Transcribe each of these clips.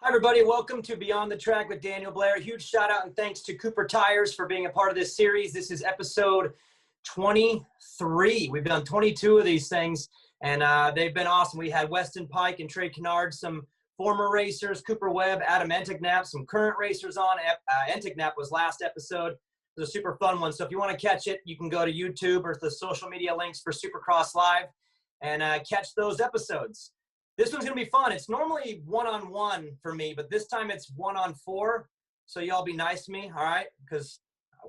Hi, everybody. Welcome to Beyond the Track with Daniel Blair. Huge shout out and thanks to Cooper Tires for being a part of this series. This is episode 23. We've done 22 of these things, and they've been awesome. We had Weston Pike and Trey Kennard, some former racers, Cooper Webb, Adam Enticknap, some current racers on. Enticknap was last episode. It was a super fun one. So if you want to catch it, you can go to YouTube or the social media links for Supercross Live and catch those episodes. This one's going to be fun. It's normally one-on-one for me, but this time it's one-on-four. So y'all be nice to me, all right? Because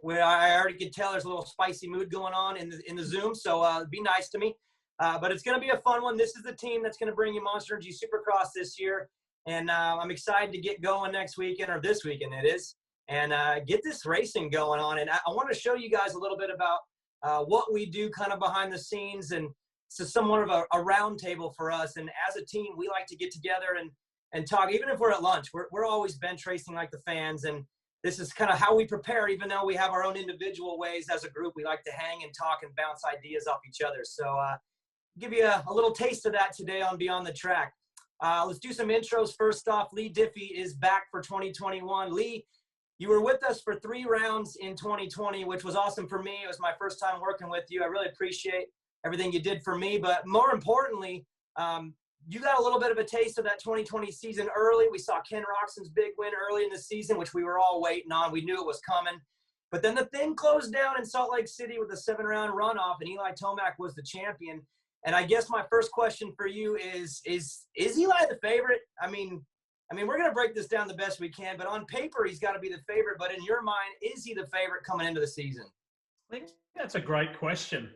I already could tell there's a little spicy mood going on in the Zoom, so be nice to me. But it's going to be a fun one. This is the team that's going to bring you Monster Energy Supercross this year. And I'm excited to get going next weekend, or this weekend it is, and get this racing going on. And I want to show you guys a little bit about what we do kind of behind the scenes, and it's just somewhat of a round table for us. And as a team, we like to get together and talk, even if we're at lunch. We're always bench racing like the fans, and this is kind of how we prepare. Even though we have our own individual ways as a group, we like to hang and talk and bounce ideas off each other. So give you a little taste of that today on Beyond the Track. Let's do some intros. First off, Lee Diffie is back for 2021. Lee, you were with us for 3 rounds in 2020, which was awesome for me. It was my first time working with you. I really appreciate everything you did for me, but more importantly, you got a little bit of a taste of that 2020 season early. We saw Ken Roxon's big win early in the season, which we were all waiting on. We knew it was coming, but then the thing closed down in Salt Lake City with a 7-round runoff, and Eli Tomac was the champion. And I guess my first question for you is Eli the favorite? I mean, we're going to break this down the best we can, but on paper, he's got to be the favorite. But in your mind, is he the favorite coming into the season? I think that's a great question.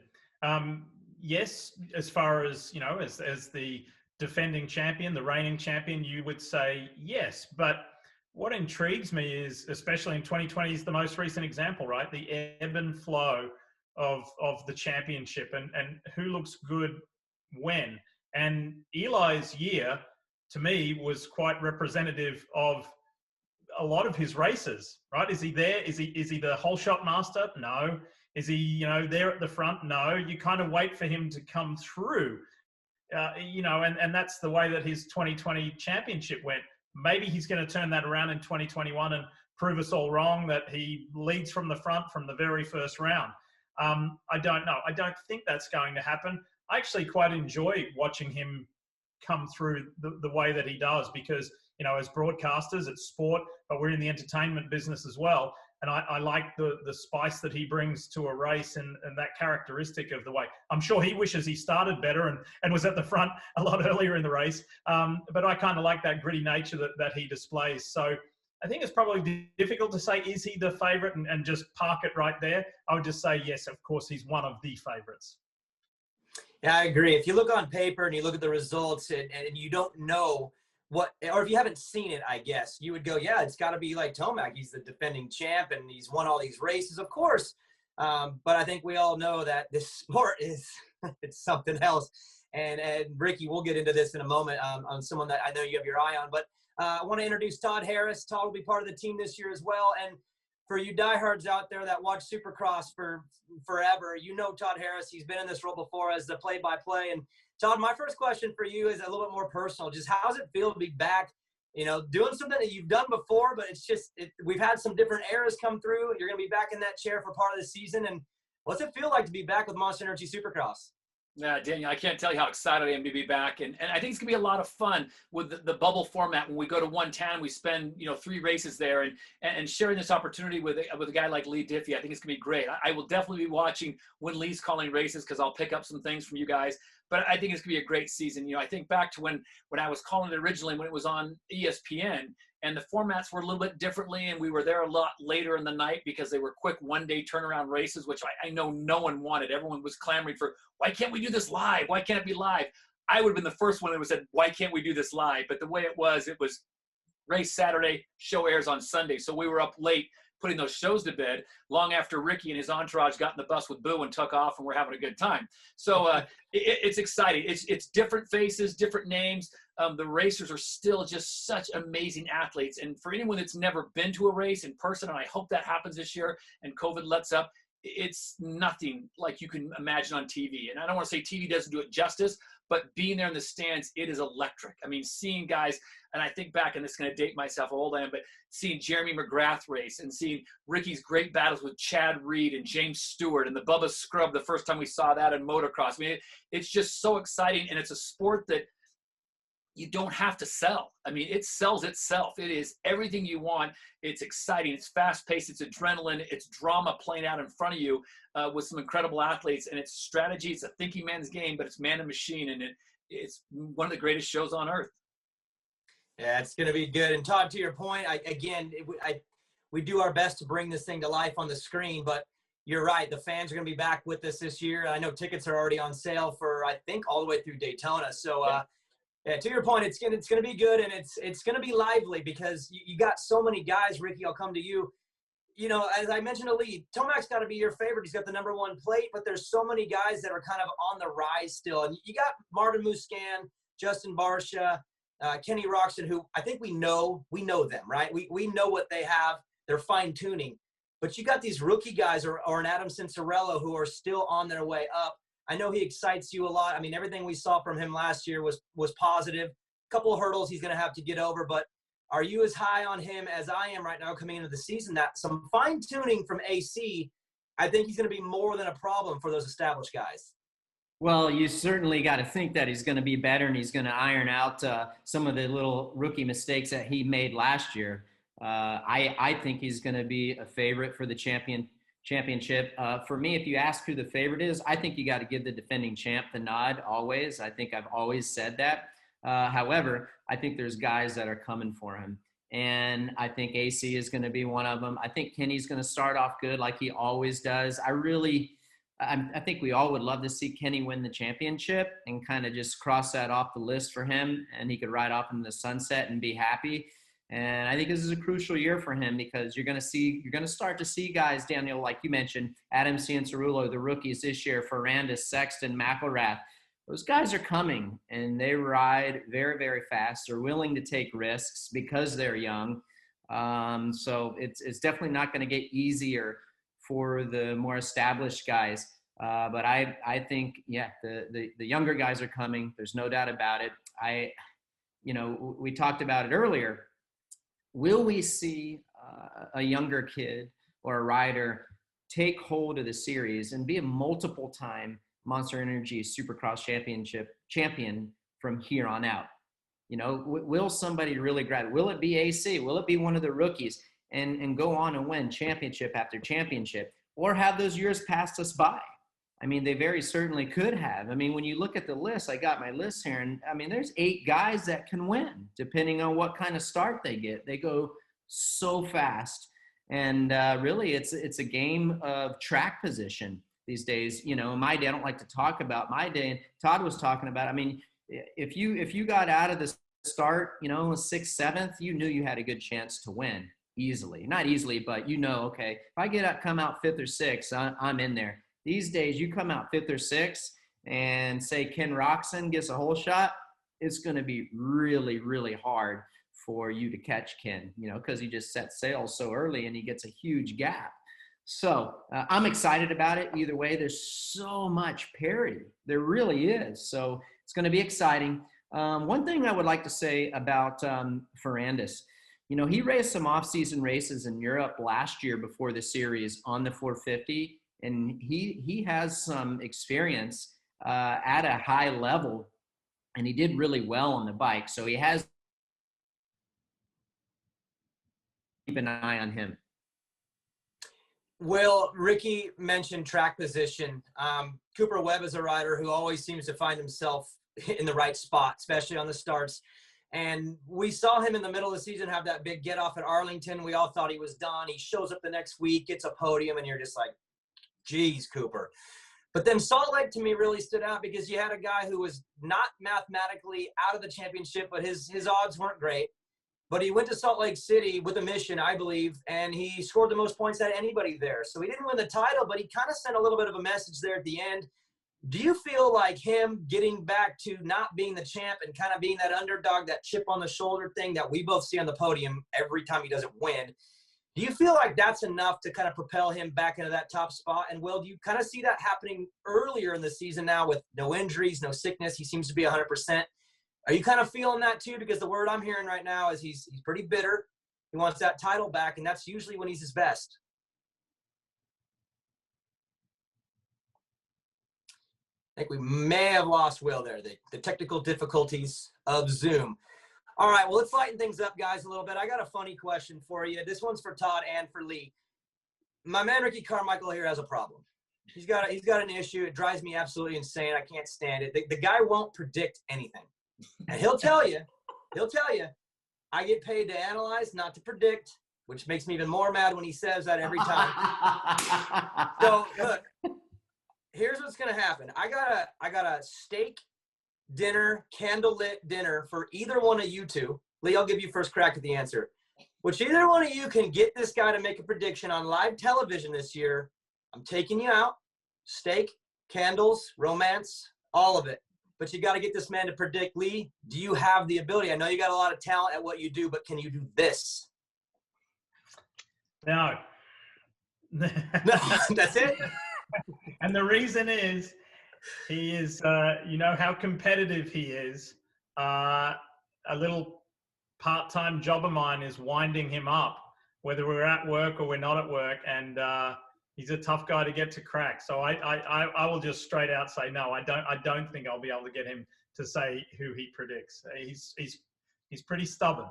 Yes, as far as, you know, as the defending champion, the reigning champion, you would say yes. But what intrigues me is, especially in 2020, is the most recent example, right? The ebb and flow of the championship and who looks good when. And Eli's year, to me, was quite representative of a lot of his races, right? Is he there? Is he the whole shot master? No. Is he, you know, there at the front? No. You kind of wait for him to come through, you know, and that's the way that his 2020 championship went. Maybe he's going to turn that around in 2021 and prove us all wrong, that he leads from the front from the very first round. I don't know. I don't think that's going to happen. I actually quite enjoy watching him come through the way that he does, because, you know, as broadcasters, it's sport, but we're in the entertainment business as well. And I like the spice that he brings to a race and that characteristic of the way. I'm sure he wishes he started better and was at the front a lot earlier in the race. But I kind of like that gritty nature that he displays. So I think it's probably difficult to say, is he the favorite, and just park it right there. I would just say, yes, of course, he's one of the favorites. Yeah, I agree. If you look on paper and you look at the results and you don't know what, or if you haven't seen it, I guess, you would go, yeah, it's got to be like Tomac. He's the defending champ and he's won all these races, of course. But I think we all know that this sport is it's something else. And Ricky, we'll get into this in a moment on someone that I know you have your eye on. But I want to introduce Todd Harris. Todd will be part of the team this year as well. And for you diehards out there that watch Supercross for forever, you know Todd Harris. He's been in this role before as the play-by-play. And Todd, my first question for you is a little bit more personal. Just how does it feel to be back, you know, doing something that you've done before, but it's just we've had some different eras come through. You're going to be back in that chair for part of the season. And what's it feel like to be back with Monster Energy Supercross? Yeah, Daniel, I can't tell you how excited I am to be back. And I think it's going to be a lot of fun with the bubble format. When we go to one town, we spend, you know, 3 races there and sharing this opportunity with a guy like Lee Diffie. I think it's going to be great. I will definitely be watching when Lee's calling races, because I'll pick up some things from you guys. But I think it's going to be a great season. You know, I think back to when I was calling it originally, when it was on ESPN, and the formats were a little bit differently, and we were there a lot later in the night because they were quick one-day turnaround races, which I know no one wanted. Everyone was clamoring for, why can't we do this live? Why can't it be live? I would have been the first one that would have said, why can't we do this live? But the way it was race Saturday, show airs on Sunday. So we were up late putting those shows to bed long after Ricky and his entourage got in the bus with Boo and took off, and we're having a good time. So it's exciting. It's different faces, different names. The racers are still just such amazing athletes. And for anyone that's never been to a race in person, and I hope that happens this year and COVID lets up, it's nothing like you can imagine on TV. And I don't want to say TV doesn't do it justice, but being there in the stands, it is electric. I mean, seeing guys, and I think back, and this is going to date myself, how old I am, but seeing Jeremy McGrath race and seeing Ricky's great battles with Chad Reed and James Stewart and the Bubba Scrub the first time we saw that in motocross. I mean, it's just so exciting, and it's a sport that you don't have to sell. I mean, it sells itself. It is everything you want. It's exciting. It's fast-paced. It's adrenaline. It's drama playing out in front of you with some incredible athletes. And it's strategy. It's a thinking man's game, but it's man and machine. And it's one of the greatest shows on earth. Yeah, it's going to be good. And Todd, to your point, we do our best to bring this thing to life on the screen, but you're right. The fans are going to be back with us this year. I know tickets are already on sale for, I think, all the way through Daytona. So, yeah, to your point, it's gonna be good, and it's gonna be lively because you got so many guys. Ricky, I'll come to you. You know, as I mentioned to Lee, Tomac's got to be your favorite. He's got the #1 plate, but there's so many guys that are kind of on the rise still. And you got Marvin Muscan, Justin Barsha, Kenny Roxon, who I think we know them, right? We know what they have. They're fine tuning, but you got these rookie guys or an Adam Cincerello who are still on their way up. I know he excites you a lot. I mean, everything we saw from him last year was positive. A couple of hurdles he's going to have to get over, but are you as high on him as I am right now coming into the season? That some fine-tuning from AC, I think he's going to be more than a problem for those established guys. Well, you certainly got to think that he's going to be better, and he's going to iron out some of the little rookie mistakes that he made last year. I think he's going to be a favorite for the championship. For me, if you ask who the favorite is, I think you got to give the defending champ the nod always. I think I've always said that. However, I think there's guys that are coming for him, and I think AC is going to be one of them. I think Kenny's going to start off good like he always does. I think we all would love to see Kenny win the championship and kind of just cross that off the list for him, and he could ride off into the sunset and be happy. And I think this is a crucial year for him because you're going to start to see guys, Daniel, like you mentioned, Adam Cianciarulo, the rookies this year, Ferrandis, Sexton, McElrath. Those guys are coming, and they ride very, very fast. They're willing to take risks because they're young. So it's definitely not going to get easier for the more established guys. But I think, yeah, the younger guys are coming. There's no doubt about it. We talked about it earlier. Will we see a younger kid or a rider take hold of the series and be a multiple-time Monster Energy Supercross champion from here on out? You know, will somebody really grab it? Will it be AC? Will it be one of the rookies and go on and win championship after championship? Or have those years passed us by? I mean, they very certainly could have. I mean, when you look at the list, I got my list here, and I mean, there's 8 guys that can win, depending on what kind of start they get. They go so fast, and really, it's a game of track position these days. You know, in my day, I don't like to talk about my day, and Todd was talking about. I mean, if you got out of the start, 6th, 7th, you knew you had a good chance to win easily. Not easily, but okay, if I come out 5th or 6th, I'm in there. These days, you come out 5th or 6th and say Ken Roxon gets a whole shot, it's going to be really, really hard for you to catch Ken, because he just set sail so early and he gets a huge gap. So I'm excited about it. Either way, there's so much parity. There really is. So it's going to be exciting. One thing I would like to say about Ferrandis, he raced some off-season races in Europe last year before the series on the 450. And he has some experience at a high level, and he did really well on the bike. So he has keep an eye on him. Well, Ricky mentioned track position. Cooper Webb is a rider who always seems to find himself in the right spot, especially on the starts. And we saw him in the middle of the season have that big get off at Arlington. We all thought he was done. He shows up the next week, gets a podium, and you're just like, geez, Cooper. But then Salt Lake to me really stood out because you had a guy who was not mathematically out of the championship, but his odds weren't great. But he went to Salt Lake City with a mission, I believe, and he scored the most points out of anybody there. So he didn't win the title, but he kind of sent a little bit of a message there at the end. Do you feel like him getting back to not being the champ and kind of being that underdog, that chip on the shoulder thing that we both see on the podium every time he doesn't win, Do you feel like that's enough to kind of propel him back into that top spot? And Will, do you kind of see that happening earlier in the season now with no injuries, no sickness? He seems to be 100%. Are you kind of feeling that too? Because the word I'm hearing right now is he's pretty bitter. He wants that title back, and that's usually when he's his best. I think we may have lost Will there, the technical difficulties of Zoom. All right, well, let's lighten things up, guys, a little bit. I got a funny question for you. This one's for Todd and for Lee. My man Ricky Carmichael here has a problem. He's got an issue. It drives me absolutely insane. I can't stand it. The guy won't predict anything. And he'll tell you, I get paid to analyze, not to predict, which makes me even more mad when he says that every time. So, look, here's what's going to happen. I got a steak dinner, candlelit dinner for either one of you two. Lee, I'll give you first crack at the answer. Which either one of you can get this guy to make a prediction on live television this year, I'm taking you out. Steak, candles, romance, all of it. But you got to get this man to predict. Lee, do you have the ability? I know you got a lot of talent at what you do, but can you do this? No. No, that's it? And the reason is, he is, you know how competitive he is. A little part-time job of mine is winding him up, whether we're at work or we're not at work, and he's a tough guy to get to crack. So I will just straight out say no. I don't think I'll be able to get him to say who he predicts. He's pretty stubborn.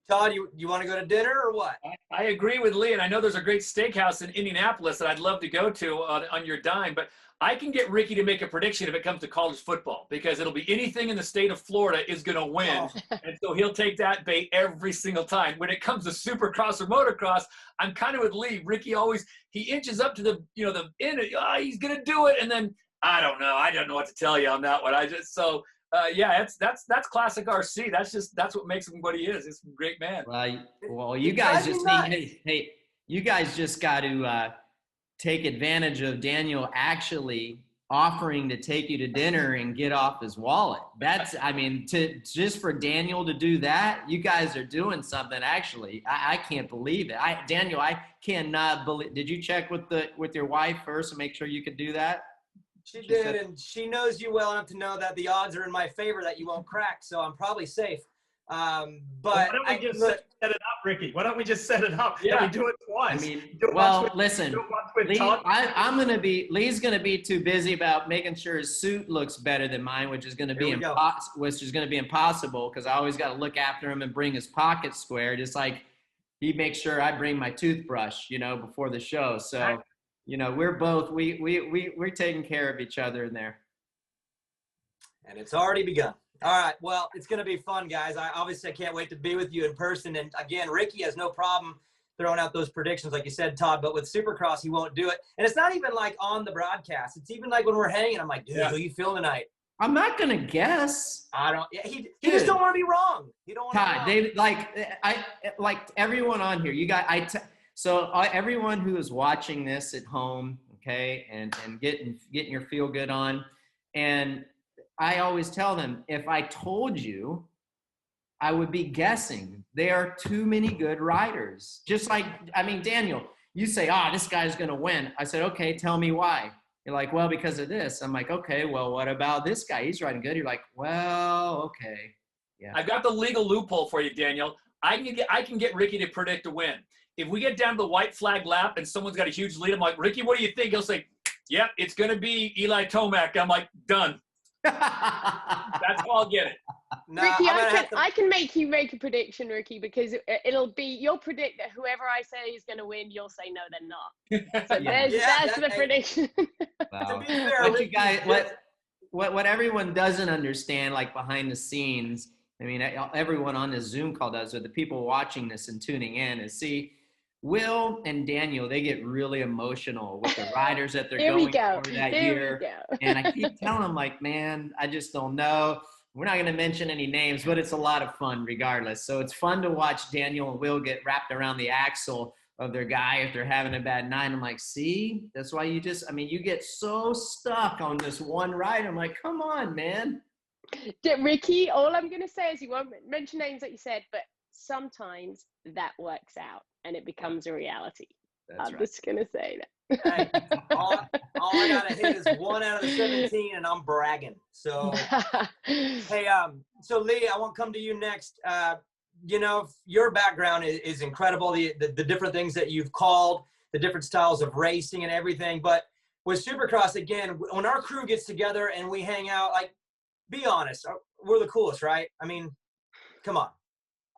Todd, you want to go to dinner or what? I agree with Lee, and I know there's a great steakhouse in Indianapolis that I'd love to go to on your dime, but I can get Ricky to make a prediction if it comes to college football, because it'll be anything in the state of Florida is going to win. Oh. And so he'll take that bait every single time. When it comes to Supercross or motocross, I'm kind of with Lee. Ricky he inches up to the end. He's going to do it. And then I don't know what to tell you on that one. Yeah, that's classic RC. That's what makes him what he is. He's a great man. Well, you guys just need, you guys just got to take advantage of Daniel actually offering to take you to dinner and get off his wallet. Just for Daniel to do that, you guys are doing something. Actually, I can't believe it. Daniel, I cannot believe. Did you check with your wife first and make sure you could do that? She did, and she knows you well enough to know that the odds are in my favor that you won't crack, so I'm probably safe. But why don't we just set it up, Ricky? Why don't we just set it up? Yeah, we do it twice. Listen, Lee, Lee's gonna be too busy about making sure his suit looks better than mine, which is gonna be impossible because I always got to look after him and bring his pockets square, just like he makes sure I bring my toothbrush, before the show. So. We're both, we're taking care of each other in there. And it's already begun. All right. Well, it's going to be fun, guys. I can't wait to be with you in person. And again, Ricky has no problem throwing out those predictions, like you said, Todd, but with Supercross, he won't do it. And it's not even like on the broadcast. It's even like when we're hanging, I'm like, dude, who you feeling tonight? I'm not going to guess. He just don't want to be wrong. He don't want to be wrong. Todd, like everyone on here, so everyone who is watching this at home, okay, and getting your feel good on, and I always tell them, if I told you, I would be guessing. There are too many good riders. Just like, Daniel, you say, this guy's going to win. I said, okay, tell me why. You're like, well, because of this. I'm like, okay, well, what about this guy? He's riding good. You're like, well, okay. Yeah. I've got the legal loophole for you, Daniel. I can get Ricky to predict a win. If we get down to the white flag lap and someone's got a huge lead, I'm like, Ricky, what do you think? He'll say, yep, it's going to be Eli Tomac. I'm like, done. That's how I'll get it. Ricky, I can make you make a prediction, Ricky, because you'll predict that whoever I say is going to win, you'll say no, they're not. So that's the prediction. To be fair, what everyone doesn't understand, like behind the scenes, everyone on this Zoom call does, or the people watching this and tuning in, is Will and Daniel, they get really emotional with the riders that they're going for that year. And I keep telling them, like, man, I just don't know. We're not going to mention any names, but it's a lot of fun regardless. So it's fun to watch Daniel and Will get wrapped around the axle of their guy if they're having a bad night. I'm like, see, that's why you get so stuck on this one ride. I'm like, come on, man. Ricky, all I'm going to say is you won't mention names that you said, but sometimes that works out and it becomes a reality. I'm just going to say that. Hey, all I got to hit is 1 out of the 17, and I'm bragging. So, hey, so Lee, I want to come to you next. You know, your background is incredible. The different things that you've called, the different styles of racing and everything. But with Supercross, again, when our crew gets together and we hang out, like, be honest, we're the coolest, right? I mean, come on.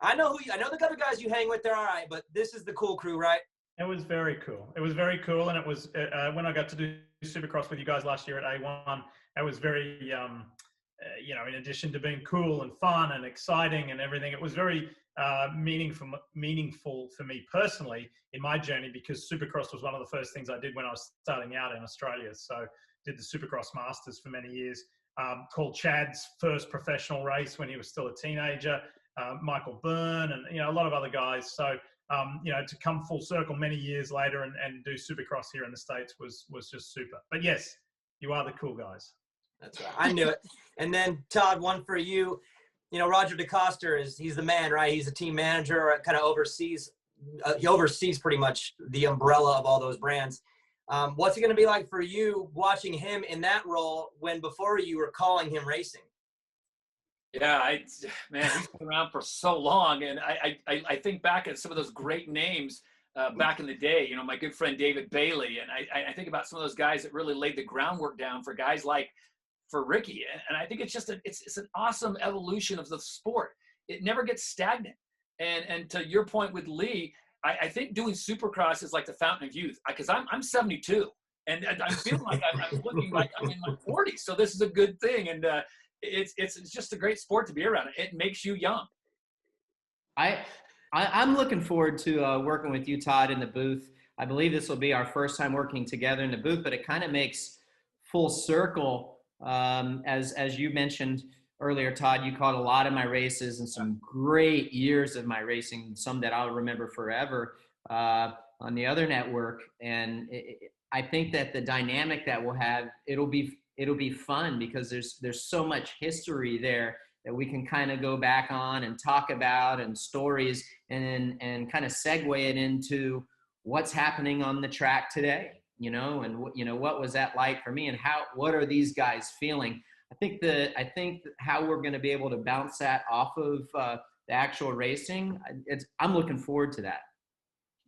I know the other guys you hang with, they're all right, but this is the cool crew, right? It was very cool. It was very cool, and it was when I got to do Supercross with you guys last year at A1. It was very, you know, in addition to being cool and fun and exciting and everything, it was very meaningful for me personally in my journey, because Supercross was one of the first things I did when I was starting out in Australia. So did the Supercross Masters for many years. Called Chad's first professional race when he was still a teenager. Michael Byrne and, you know, a lot of other guys. So. You know, to come full circle many years later and do Supercross here in the States was just super. But yes, you are the cool guys. That's right. I knew it. And then Todd, one for you. You know, Roger DeCoster he's the man, right? He's a team manager, kind of oversees. He oversees pretty much the umbrella of all those brands. What's it going to be like for you watching him in that role when before you were calling him racing? Yeah, man, he's been around for so long, and I think back at some of those great names back in the day. You know, my good friend David Bailey, and I think about some of those guys that really laid the groundwork down for guys like Ricky, and I think it's just it's an awesome evolution of the sport. It never gets stagnant, and to your point with Lee, I think doing Supercross is like the fountain of youth, because I'm 72, and I feel like I'm looking like I'm in my 40s, so this is a good thing, and it's just a great sport to be around. It makes you young. I'm looking forward to working with you, Todd, in the booth. I believe this will be our first time working together in the booth, but it kind of makes full circle. As you mentioned earlier, Todd, you caught a lot of my races and some great years of my racing, some that I'll remember forever on the other network. And I think that the dynamic that we'll have, it'll be fun because there's so much history there that we can kind of go back on and talk about, and stories, and kind of segue it into what's happening on the track today, you know, and what was that like for me, and what are these guys feeling? I think how we're going to be able to bounce that off of the actual racing, I'm looking forward to that.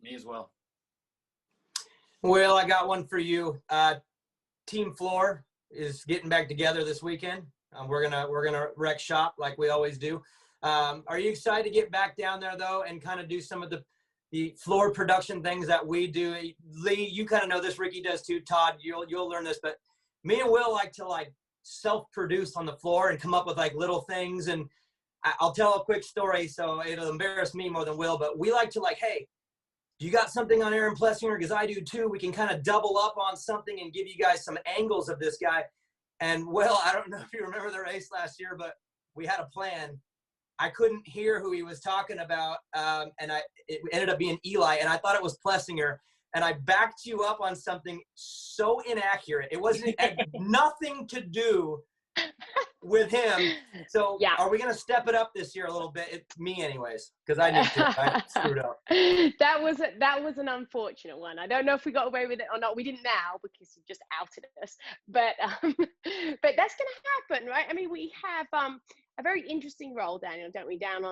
Me as well. Will, I got one for you. Team Floor is getting back together this weekend. We're gonna wreck shop like we always do. Are you excited to get back down there though, and kind of do some of the floor production things that we do? Lee, you kind of know this. Ricky does too. Todd, you'll learn this. But me and Will like to self-produce on the floor and come up with little things. And I'll tell a quick story, so it'll embarrass me more than Will. But we like to hey, you got something on Aaron Plessinger? Because I do too. We can kind of double up on something and give you guys some angles of this guy. And Will, I don't know if you remember the race last year, but we had a plan. I couldn't hear who he was talking about, and it ended up being Eli, and I thought it was Plessinger. And I backed you up on something so inaccurate. It had nothing to do with him. So yeah. Are we going to step it up this year a little bit? It's me anyways, because I did too. I screwed up. That was an unfortunate one. I don't know if we got away with it or not. We didn't now because you just outed us. But that's going to happen, right? I mean, we have a very interesting role, Daniel, don't we? Down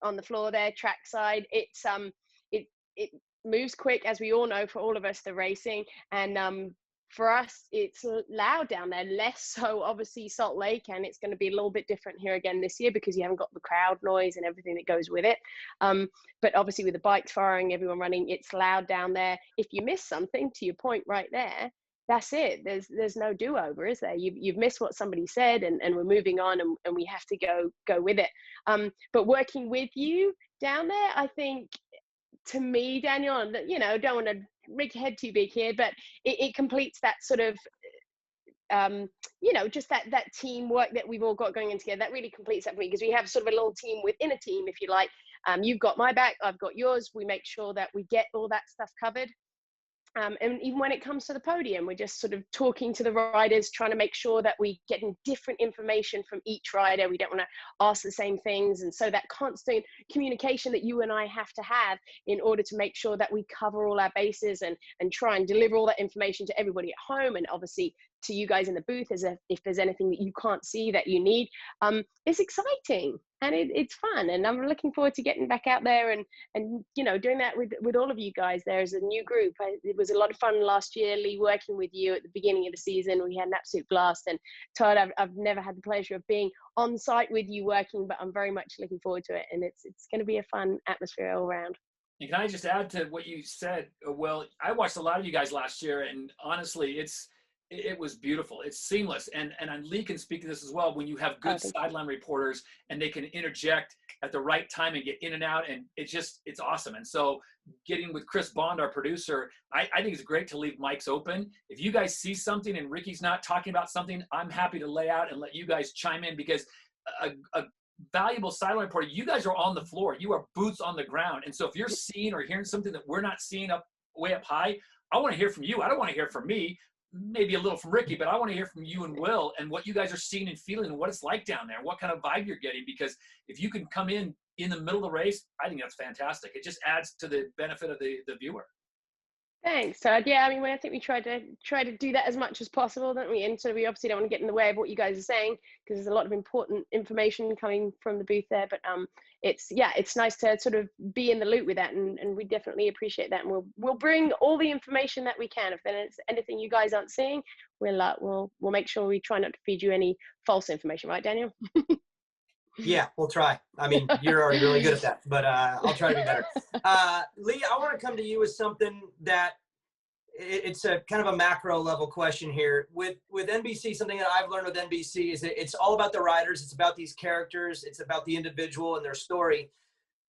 on the floor there, trackside. It's it moves quick, as we all know, for all of us, the racing, and for us, it's loud down there, less so obviously Salt Lake, and it's going to be a little bit different here again this year because you haven't got the crowd noise and everything that goes with it. But obviously with the bikes firing, everyone running, it's loud down there. If you miss something, to your point right there, that's it. There's no do-over, is there? You've missed what somebody said, and we're moving on, and we have to go with it. But working with you down there, I think, to me, Daniel, and don't want to make your head too big here, but it completes that sort of just that teamwork that we've all got going in together. That really completes that for me, because we have sort of a little team within a team, if you like. You've got my back, I've got yours. We make sure that we get all that stuff covered. And even when it comes to the podium, we're just sort of talking to the riders, trying to make sure that we're getting different information from each rider. We don't want to ask the same things. And so that constant communication that you and I have to have in order to make sure that we cover all our bases and try and deliver all that information to everybody at home, and obviously to you guys in the booth, as if there's anything that you can't see that you need. It's exciting and it's fun, and I'm looking forward to getting back out there and you know, doing that with all of you guys there as a new group. It was a lot of fun last year, Lee, working with you at the beginning of the season. We had an absolute blast, and Todd, I've never had the pleasure of being on site with you working, but I'm very much looking forward to it, and it's going to be a fun atmosphere all around. And can I just add to what you said? Well, I watched a lot of you guys last year, and honestly, it was beautiful. It's seamless. And Lee can speak to this as well. When you have good sideline reporters and they can interject at the right time and get in and out, and it's awesome. And so getting with Chris Bond, our producer, I think it's great to leave mics open. If you guys see something and Ricky's not talking about something, I'm happy to lay out and let you guys chime in, because a valuable sideline reporter, you guys are on the floor. You are boots on the ground. And so if you're seeing or hearing something that we're not seeing way up high, I want to hear from you. I don't want to hear from me. Maybe a little from Ricky, but I want to hear from you and Will and what you guys are seeing and feeling and what it's like down there, what kind of vibe you're getting. Because if you can come in the middle of the race, I think that's fantastic. It just adds to the benefit of the viewer. Thanks, Todd. Yeah, I mean, I think we try to do that as much as possible, don't we? And so we obviously don't want to get in the way of what you guys are saying, because there's a lot of important information coming from the booth there. But it's nice to sort of be in the loop with that, and we definitely appreciate that. And we'll bring all the information that we can. If there's anything you guys aren't seeing, we'll make sure we try not to feed you any false information, right, Daniel? Yeah, we'll try. I mean, you're already really good at that, but I'll try to be better. Lee, I want to come to you with something that it's a kind of a macro level question here. With NBC, something that I've learned with NBC is that it's all about the riders. It's about these characters. It's about the individual and their story.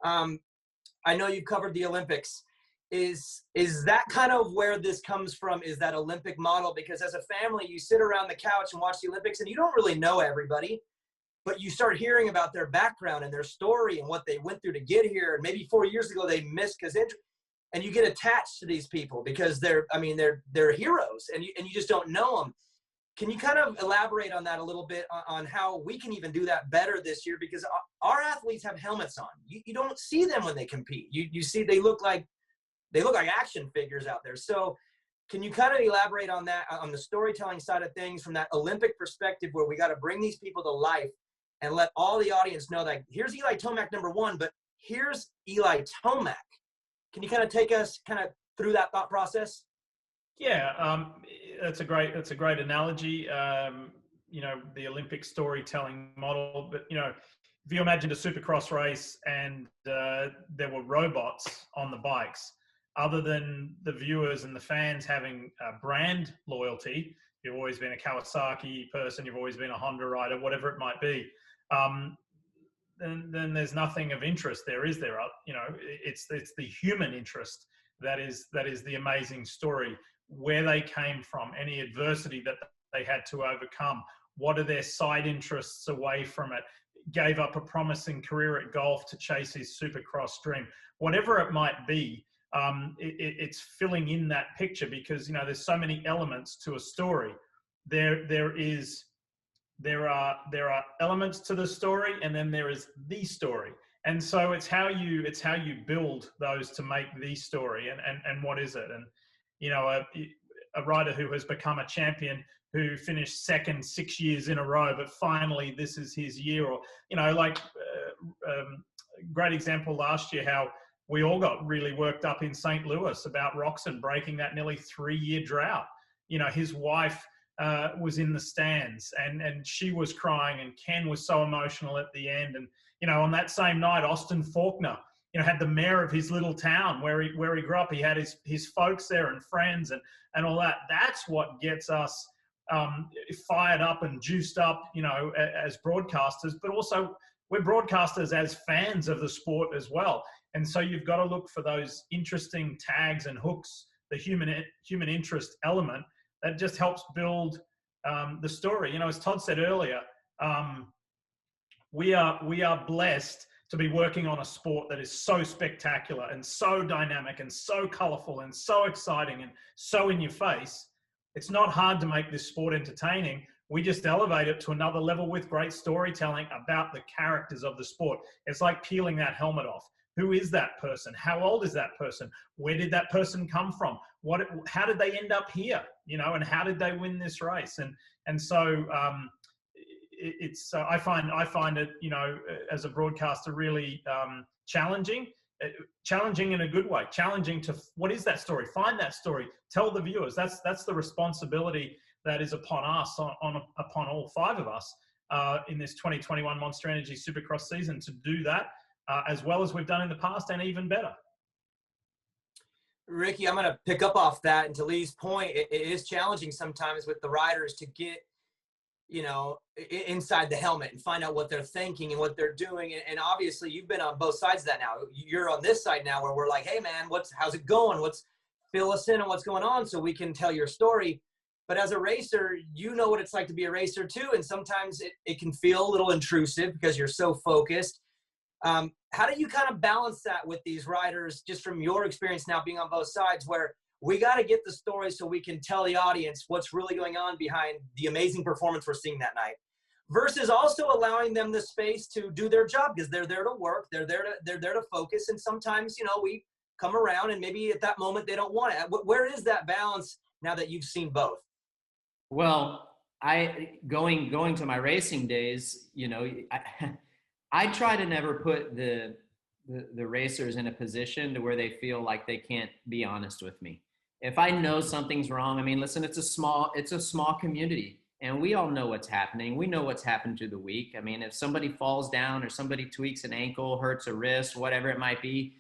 I know you've covered the Olympics. Is that kind of where this comes from, is that Olympic model? Because as a family, you sit around the couch and watch the Olympics and you don't really know everybody, but you start hearing about their background and their story and what they went through to get here. And maybe 4 years ago they missed because and you get attached to these people because they're heroes, and you just don't know them. Can you kind of elaborate on that a little bit on how we can even do that better this year? Because our athletes have helmets on. You don't see them when they compete. You see they look like action figures out there. So can you kind of elaborate on that, on the storytelling side of things from that Olympic perspective, where we got to bring these people to life and let all the audience know that here's Eli Tomac #1, but here's Eli Tomac. Can you kind of take us through that thought process? Yeah, that's a great analogy. You know, the Olympic storytelling model. But you know, if you imagined a Supercross race and there were robots on the bikes, other than the viewers and the fans having brand loyalty, you've always been a Kawasaki person, you've always been a Honda rider, whatever it might be. Then there's nothing of interest there, is there? You know, it's the human interest that is the amazing story. Where they came from, any adversity that they had to overcome, what are their side interests away from it? Gave up a promising career at golf to chase his Supercross dream. Whatever it might be, it's filling in that picture, because you know there's so many elements to a story. There are elements to the story, and then there is the story. And so it's how you build those to make the story, and what is it? And you know, a rider who has become a champion, who finished second 6 years in a row, but finally this is his year. Or you know, like great example last year, how we all got really worked up in St. Louis about Roxon breaking that nearly 3-year drought. You know, his wife was in the stands and she was crying, and Ken was so emotional at the end. And you know, on that same night, Austin Faulkner, you know, had the mayor of his little town where he grew up. He had his folks there and friends and all that. That's what gets us fired up and juiced up, you know, as broadcasters, but also we're broadcasters as fans of the sport as well. And so you've got to look for those interesting tags and hooks, the human interest element that just helps build the story. You know, as Todd said earlier, we are blessed to be working on a sport that is so spectacular and so dynamic and so colorful and so exciting and so in your face. It's not hard to make this sport entertaining. We just elevate it to another level with great storytelling about the characters of the sport. It's like peeling that helmet off. Who is that person? How old is that person? Where did that person come from? How did they end up here? You know, and how did they win this race? And so I find it, you know, as a broadcaster, really challenging in a good way. Challenging to, what is that story? Find that story. Tell the viewers. That's the responsibility that is upon us, upon all five of us in this 2021 Monster Energy Supercross season, to do that as well as we've done in the past, and even better. Ricky, I'm going to pick up off that, and to Lee's point, it is challenging sometimes with the riders to get, you know, inside the helmet and find out what they're thinking and what they're doing. And obviously you've been on both sides of that now. You're on this side now where we're like, hey man, how's it going? Fill us in on what's going on so we can tell your story. But as a racer, you know what it's like to be a racer too. And sometimes it can feel a little intrusive because you're so focused. How do you kind of balance that with these riders, just from your experience now being on both sides, where we got to get the story so we can tell the audience what's really going on behind the amazing performance we're seeing that night, versus also allowing them the space to do their job, because they're there to work, they're there to focus. And sometimes, you know, we come around and maybe at that moment they don't want it. Where is that balance now that you've seen both? Well, going to my racing days, you know, I try to never put the racers in a position to where they feel like they can't be honest with me. If I know something's wrong, I mean, listen, it's a small community, and we all know what's happening. We know what's happened through the week. I mean, if somebody falls down or somebody tweaks an ankle, hurts a wrist, whatever it might be,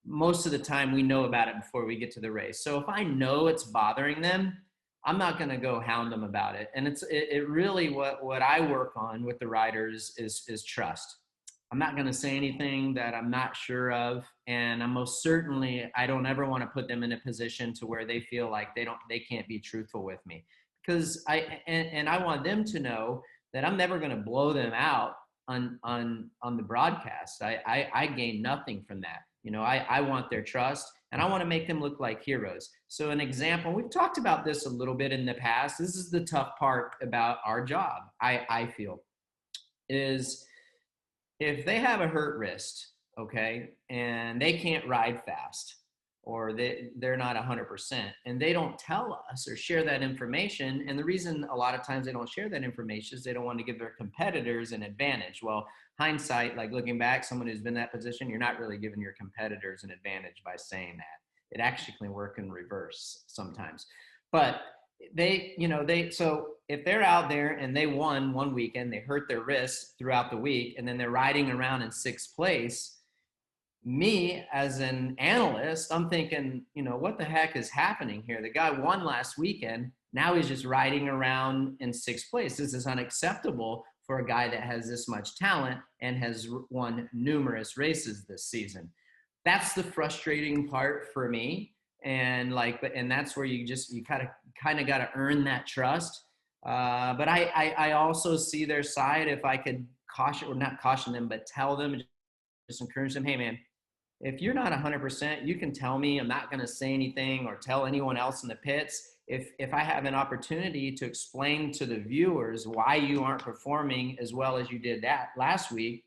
most of the time we know about it before we get to the race. So if I know it's bothering them, I'm not going to go hound them about it. And it really, what I work on with the riders is trust. I'm not going to say anything that I'm not sure of. And I don't ever want to put them in a position to where they feel like they can't be truthful with me, because I want them to know that I'm never going to blow them out on the broadcast. I gain nothing from that. You know, I want their trust, and I want to make them look like heroes. So an example, we've talked about this a little bit in the past. This is the tough part about our job, I feel, is if they have a hurt wrist, okay, and they can't ride fast, or they're not 100%, and they don't tell us or share that information. And the reason a lot of times they don't share that information is they don't want to give their competitors an advantage. Well, hindsight, like looking back, someone who's been in that position, you're not really giving your competitors an advantage by saying that. It actually can work in reverse sometimes. But so if they're out there and they won one weekend, they hurt their wrists throughout the week, and then they're riding around in sixth place, me as an analyst, I'm thinking, you know, what the heck is happening here? The guy won last weekend. Now he's just riding around in sixth place. This is unacceptable for a guy that has this much talent and has won numerous races this season. That's the frustrating part for me. And that's where you kind of got to earn that trust. But I also see their side. If I could not caution them, but tell them, just encourage them, hey man, if you're not 100%, you can tell me. I'm not going to say anything or tell anyone else in the pits. If I have an opportunity to explain to the viewers why you aren't performing as well as you did that last week,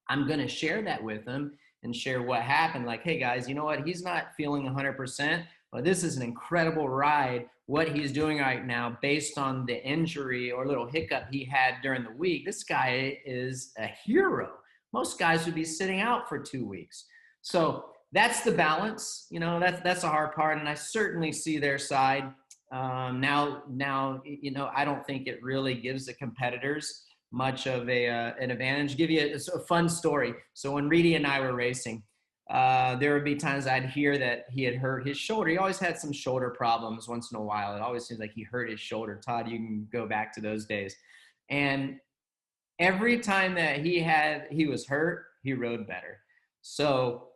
I'm going to share that with them and share what happened. Like, hey guys, you know what? He's not feeling 100%, but this is an incredible ride. What he's doing right now, based on the injury or little hiccup he had during the week, this guy is a hero. Most guys would be sitting out for 2 weeks. So that's the balance. You know, that's a hard part. And I certainly see their side. Now, you know, I don't think it really gives the competitors much of an advantage. Give you a fun story. So when Reedy and I were racing, there would be times I'd hear that he had hurt his shoulder. He always had some shoulder problems once in a while. It always seems like he hurt his shoulder. Todd, you can go back to those days. And every time that he was hurt, he rode better. So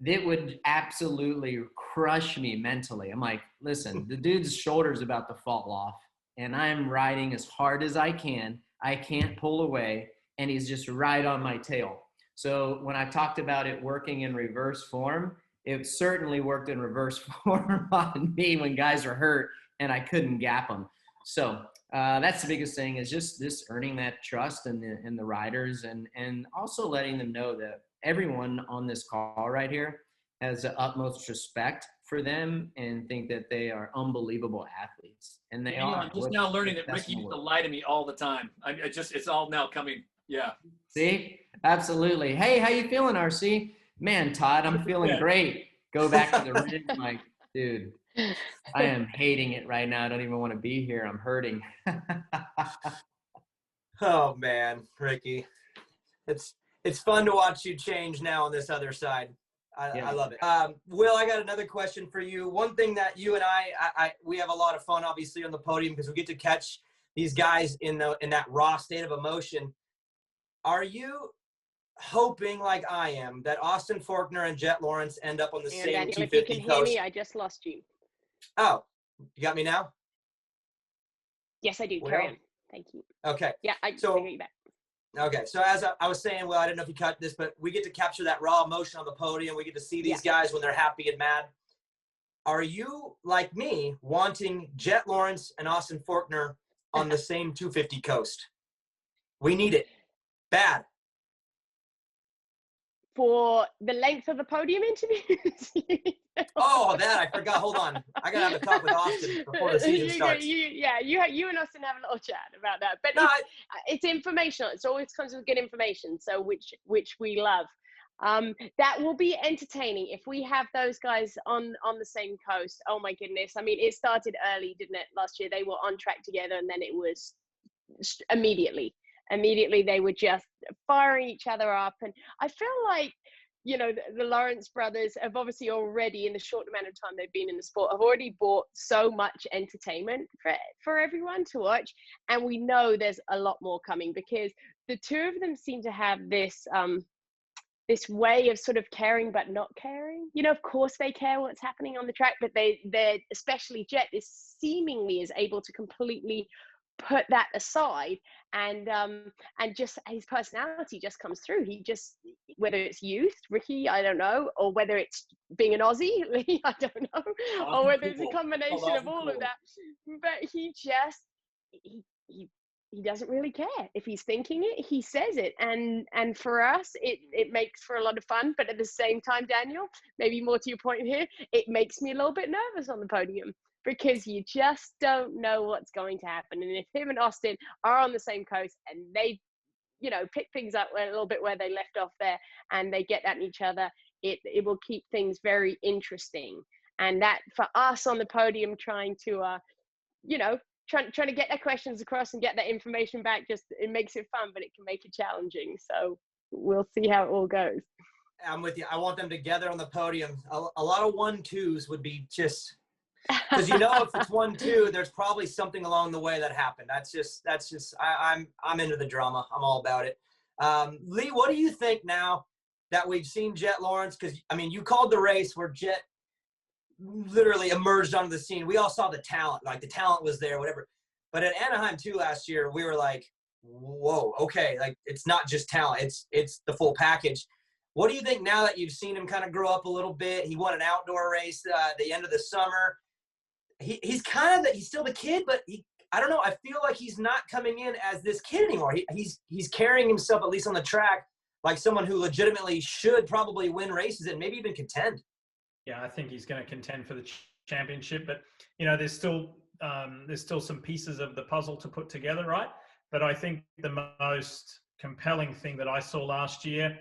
it would absolutely crush me mentally. I'm like, listen, the dude's shoulder's about to fall off, and I'm riding as hard as I can. I can't pull away, and he's just right on my tail. So when I talked about it working in reverse form, it certainly worked in reverse form on me when guys are hurt and I couldn't gap them. So that's the biggest thing, is just this earning that trust in the riders, and also letting them know that everyone on this call right here has the utmost respect for them and think that they are unbelievable athletes. And they are. I'm just now learning that Ricky used to lie to me all the time. It's all now coming. Yeah. See? Absolutely. Hey, how you feeling, RC? Man, Todd, I'm feeling great. Go back to the ring. Like, dude, I am hating it right now. I don't even want to be here. I'm hurting. Oh man, Ricky, it's fun to watch you change now on this other side. I love it. Will, I got another question for you. One thing that you and we have a lot of fun, obviously, on the podium, because we get to catch these guys in that raw state of emotion. Are you hoping, like I am, that Austin Faulkner and Jet Lawrence end up on the same Daniel, 250 if you can hear coast? me, I just lost you. Oh, you got me now? Yes, I do. Well, Carry on. Thank you. Okay. Yeah, I So- hear you back. Okay, so as I was saying, well, I didn't know if you cut this, but we get to capture that raw emotion on the podium. We get to see these guys when they're happy and mad. Are you, like me, wanting Jet Lawrence and Austin Faulkner on the same 250 coast? We need it. Bad. For the length of the podium interviews? Oh, that I forgot. Hold on. I got to have a talk with Austin before the season starts. You and Austin have a little chat about that. But No, it's informational. It's always comes with good information, so which we love. That will be entertaining if we have those guys on the same coast. Oh my goodness. I mean, it started early, didn't it? Last year they were on track together, and then it was immediately they were just firing each other up. And I feel like, you know, the Lawrence brothers have obviously already, in the short amount of time they've been in the sport, have already brought so much entertainment for everyone to watch. And we know there's a lot more coming, because the two of them seem to have this this way of sort of caring but not caring. You know, of course they care what's happening on the track, but they're especially Jet is seemingly is able to completely put that aside, and just his personality just comes through. He just, whether it's youth, Ricky, I don't know, or whether it's being an Aussie, Lee, I don't know, or whether it's a combination of all of that. But he just he doesn't really care. If he's thinking it, he says it, and for us, it makes for a lot of fun. But at the same time, Daniel, maybe more to your point here, it makes me a little bit nervous on the podium, because you just don't know what's going to happen. And if him and Austin are on the same coast and they, you know, pick things up a little bit where they left off there, and they get at each other, it will keep things very interesting. And that, for us on the podium, trying to, you know, trying to get their questions across and get that information back, just, it makes it fun, but it can make it challenging. So we'll see how it all goes. I'm with you. I want them together on the podium. A lot of 1-2s would be just, because, you know, if it's 1-2, there's probably something along the way that happened. That's just I'm into the drama. I'm all about it. Lee, what do you think now that we've seen Jet Lawrence? Because, I mean, you called the race where Jet literally emerged onto the scene. We all saw the talent, like the talent was there, whatever. But at Anaheim 2 last year, we were like, whoa, okay, like it's not just talent, it's the full package. What do you think now that you've seen him kind of grow up a little bit? He won an outdoor race at the end of the summer. He's kind of he's still the kid, but I don't know. I feel like he's not coming in as this kid anymore. He's carrying himself, at least on the track, like someone who legitimately should probably win races and maybe even contend. Yeah, I think he's going to contend for the championship, but you know, there's still some pieces of the puzzle to put together, right? But I think the most compelling thing that I saw last year,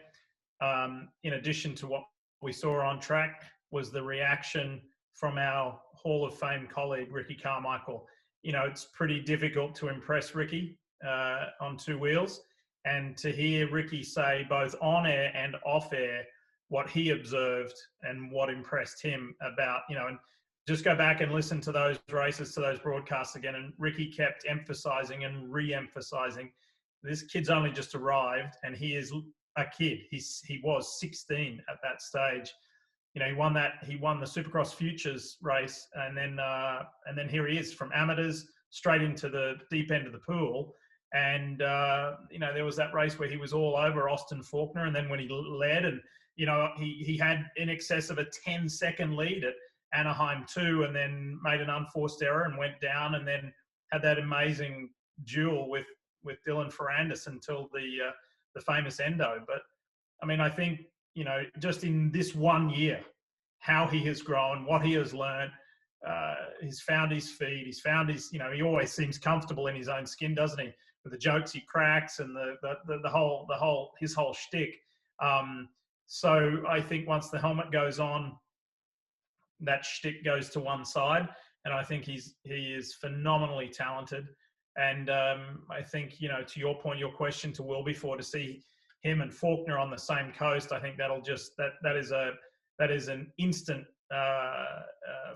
in addition to what we saw on track, was the reaction from our Hall of Fame colleague, Ricky Carmichael. You know, it's pretty difficult to impress Ricky on two wheels. And to hear Ricky say, both on air and off air, what he observed and what impressed him about, you know, and just go back and listen to those races, to those broadcasts again. And Ricky kept emphasizing and re-emphasizing, this kid's only just arrived and he is a kid. He was 16 at that stage. You know, he won the Supercross Futures race, and then here he is from amateurs straight into the deep end of the pool. And, there was that race where he was all over Austin Faulkner. And then when he led and, he had in excess of a 10-second lead at Anaheim 2, and then made an unforced error and went down, and then had that amazing duel with Dylan Ferrandis until the famous endo. But I mean, I think, just in this 1 year, how he has grown, what he has learned, he's found his feet, he's found his, he always seems comfortable in his own skin, doesn't he? With the jokes he cracks and his whole shtick. So I think once the helmet goes on, that shtick goes to one side, and I think he is phenomenally talented. And I think, to your point, your question to Will before, to see him and Faulkner on the same coast, I think that'll just that is an instant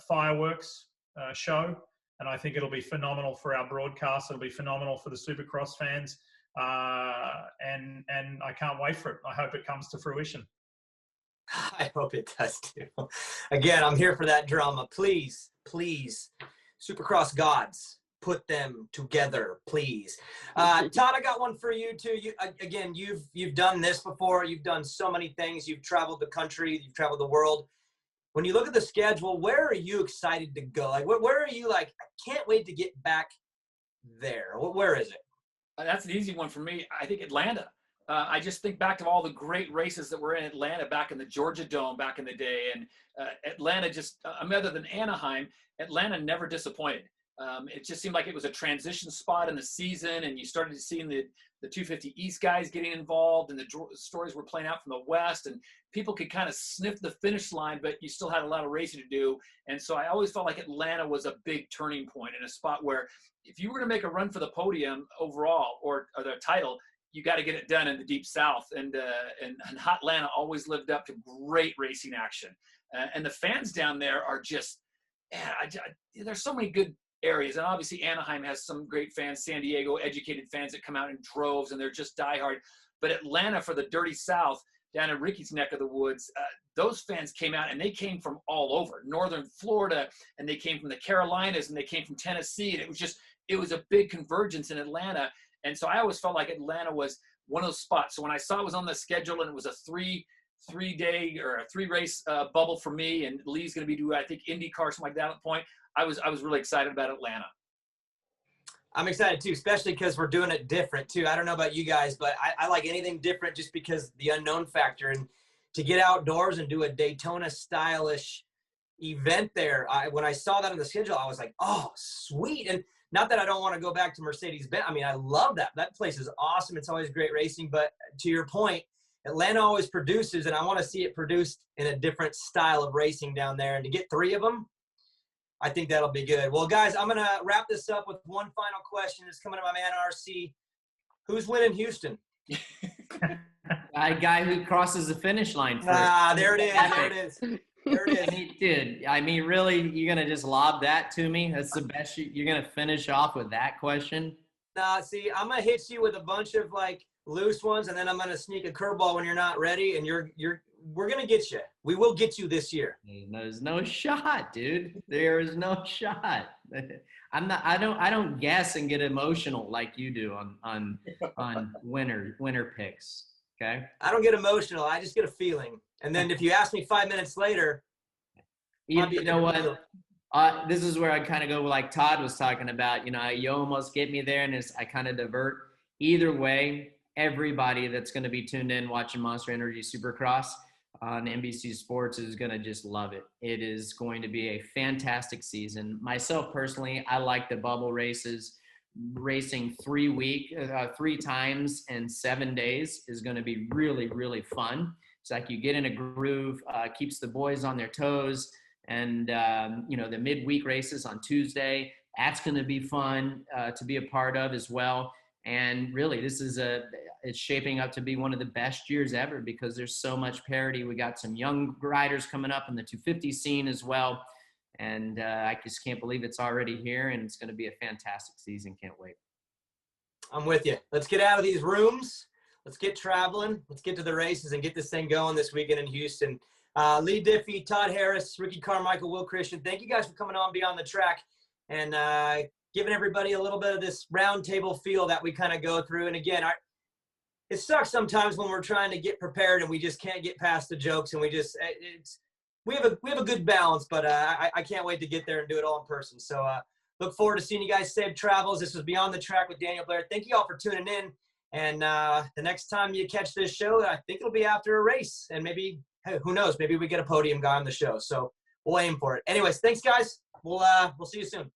fireworks show, and I think it'll be phenomenal for our broadcast. It'll be phenomenal for the Supercross fans, and I can't wait for it. I hope it comes to fruition. I hope it does too. Again, I'm here for that drama. Please, please, Supercross gods, put them together, please. Todd, I got one for you too. You've done this before. You've done so many things. You've traveled the country. You've traveled the world. When you look at the schedule, where are you excited to go? Like, where are you like, I can't wait to get back there? Where is it? That's an easy one for me. I think Atlanta. I just think back to all the great races that were in Atlanta back in the Georgia Dome back in the day. And Atlanta just, other than Anaheim, Atlanta never disappointed. It just seemed like it was a transition spot in the season, and you started seeing the 250 East guys getting involved, and the stories were playing out from the West, and people could kind of sniff the finish line, but you still had a lot of racing to do. And so I always felt like Atlanta was a big turning point, in a spot where if you were to make a run for the podium overall or the title, you got to get it done in the Deep South. And Hot Atlanta always lived up to great racing action. And the fans down there are just, there's so many good areas. And obviously Anaheim has some great fans, San Diego, educated fans that come out in droves, and they're just diehard. But Atlanta, for the Dirty South, down in Ricky's neck of the woods, those fans came out, and they came from all over, northern Florida, and they came from the Carolinas, and they came from Tennessee. And it was a big convergence in Atlanta. And so I always felt like Atlanta was one of those spots. So when I saw it was on the schedule, and it was a three-day or a three-race bubble for me, and Lee's going to be doing, I think, IndyCar, something like that at the point, I was really excited about Atlanta. I'm excited too, especially because we're doing it different too. I don't know about you guys, but I like anything different just because the unknown factor. And to get outdoors and do a Daytona stylish event there, when I saw that on the schedule, I was like, oh, sweet. And not that I don't want to go back to Mercedes-Benz. I mean, I love that. That place is awesome. It's always great racing. But to your point, Atlanta always produces, and I want to see it produced in a different style of racing down there. And to get 3 of them, I think that'll be good. Well, guys, I'm going to wrap this up with one final question. It's coming to my man, RC. Who's winning Houston? A guy who crosses the finish line first. There it is. There it is. There it is. Dude, I mean, really, you're going to just lob that to me? That's the best you're going to finish off with that question? Nah, see, I'm going to hit you with a bunch of, like, loose ones, and then I'm going to sneak a curveball when you're not ready, and we're going to get you. We will get you this year. There's no shot, dude. There is no shot. I don't guess and get emotional like you do on winner picks. Okay. I don't get emotional. I just get a feeling. And then if you ask me 5 minutes later, you know what? This is where I kind of go like Todd was talking about. You almost get me there, and I kind of divert. Either way, everybody that's going to be tuned in watching Monster Energy Supercross on NBC Sports is going to just love it. It is going to be a fantastic season. Myself personally, I like the bubble races. Racing 3 times in 7 days is going to be really, really fun. It's like you get in a groove, keeps the boys on their toes. And, the midweek races on Tuesday, that's going to be fun to be a part of as well. And really, it's shaping up to be one of the best years ever because there's so much parity. We got some young riders coming up in the 250 scene as well. And I just can't believe it's already here, and it's going to be a fantastic season. Can't wait. I'm with you. Let's get out of these rooms. Let's get traveling. Let's get to the races and get this thing going this weekend in Houston. Lee Diffie, Todd Harris, Ricky Carmichael, Will Christian, thank you guys for coming on Beyond the Track and giving everybody a little bit of this round table feel that we kind of go through. And again, it sucks sometimes when we're trying to get prepared and we just can't get past the jokes, and we have a good balance, but I can't wait to get there and do it all in person. So look forward to seeing you guys. Safe travels. This was Beyond the Track with Daniel Blair. Thank you all for tuning in. And the next time you catch this show, I think it'll be after a race, and maybe, hey, who knows, maybe we get a podium guy on the show. So we'll aim for it. Anyways, thanks guys. We'll see you soon.